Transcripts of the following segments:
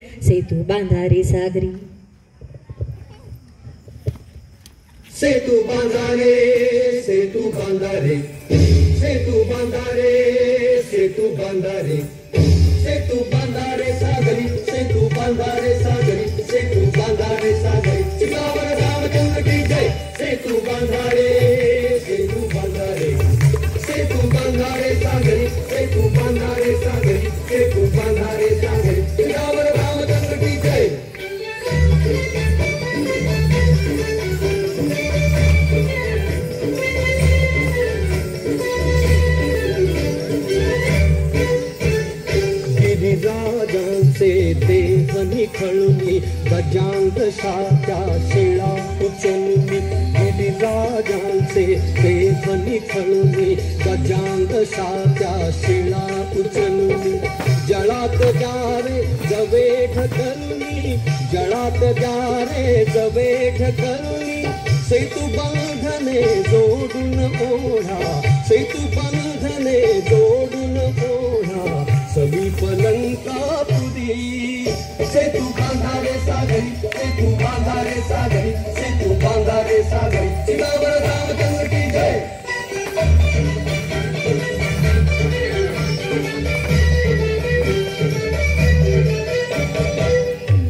सेतू बांधारे सागरी, सेतू बांधारे, सेतू बांधारे, सेतू बांधारे, सेतू बांधारे, सेतू बांधारे सागरी, सेतू बांधारे सागरी, सेतू बांधारे सागरी, सियावर रामचंद्र की जय। सेतू बांधारे, सेतू बांधारे, सेतू बांधारे सागरी, सेतू बांधारे सागरी, सेतू बांधारे सागरी, सियावर रामचंद्र की जय। गिरिराजांचे देह निखळूनी, गजांग शात्या शिळा उचलूनी। गिरिराजांचे देह निखळूनी, गजांग शात्या शिळा उचलूनी। जळात जारे जवेठ करुणी, जळात जारे जवेठ करुणी। सेतू बांधणे जोडून ओढा, सेतू बांधणे जोडून ओढा। समीप लंकापुरी, सेतू बांधारे सागरी, सेतू बांधारे सागरी, सेतू बांधारे सागरी, सियावर रामचंद्र की जय।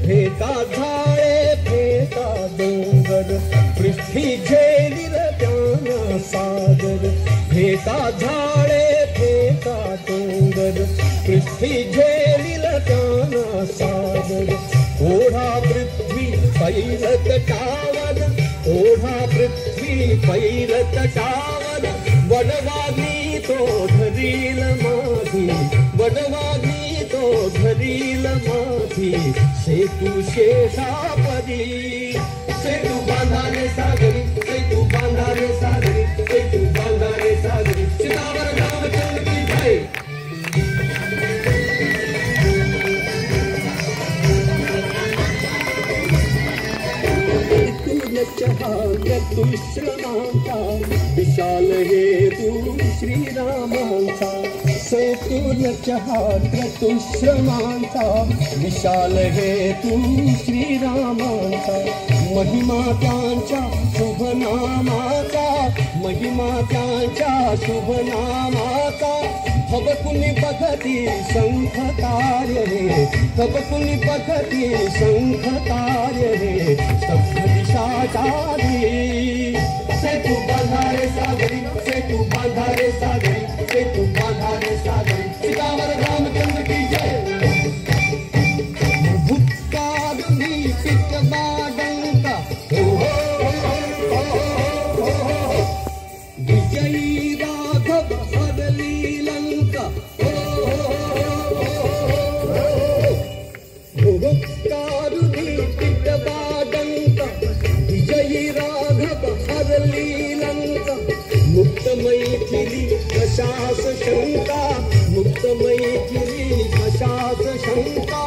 फेता झाळे फेता डोंगर, पृथ्वी झेलील त्याना सागर। फेता झाळे फेता डोंगर, पृथ्वी झेलील त्याना सागर। ओढा पृथ्वी पैलत टावर, ओढा पृथ्वी पैलत टावर। वडवागी तो धरील माझी, वडवागी तो धरील माझी। सेतू शेषापरी, सेतू बांधारे सागरी, सेतू बांधारे सागरी, सेतू बांधारे सागरी, सियावर रामचंद्र की जय। क्रतुश्रमांचा विशाल हेतू श्रीरामांचा। सेतू चहा क्रतुश्रमांचा विशाल हेतू श्रीरामांचा। महिमा त्यांच्या शुभ नामाचा, महिमा त्यांच्या शुभ नामाचा। हबकुनी बघती शंख तार्य रे, हबकुनी बघती शंख तार्य रे। स्तब्ध दिशाचारी, सेतू बांधारे सागरी, सेतू बांधारे सागरी, सेतू बांधारे सागरी, सियावर रामचंद्र की जय। भुक्कारुणी पित्त बाडंका, विजयी राघव हरली लंका। भुक्कारुणी पित्त बाडंका, विजयी राघव हरली लंका। मुक्तमयी केली कशास शंका, मुक्तमयी केली कशास शंका।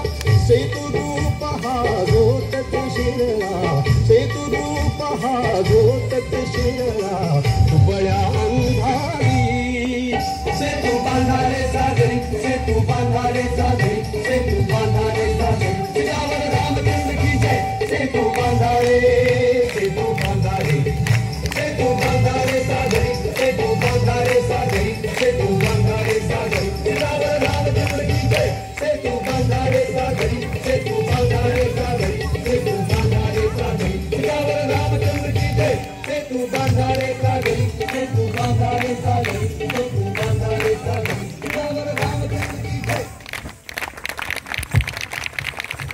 सेतू रूप हा गोतक शिरला, सेतू रूप हा गोतक शिरला। उबळ्या अंधारी, सेतू बांधारे सागरी, सेतू बांधारे सागरी, सेतू बांधारे सागरी, सियावर रामचंद्र की जय। सेतू बांधारे, सेतू बांधारे, सेतू बांधारे सागरी, सेतू बांधारे सागरी, सेतू बांधारे सागरी, सियावर रामचंद्र की जय। सेतू बांधारे सागरी, सेतू बांधारे सागरी, सेतू बांधारे सागरी, सियावर रामचंद्र की जय। सेतू बांधारे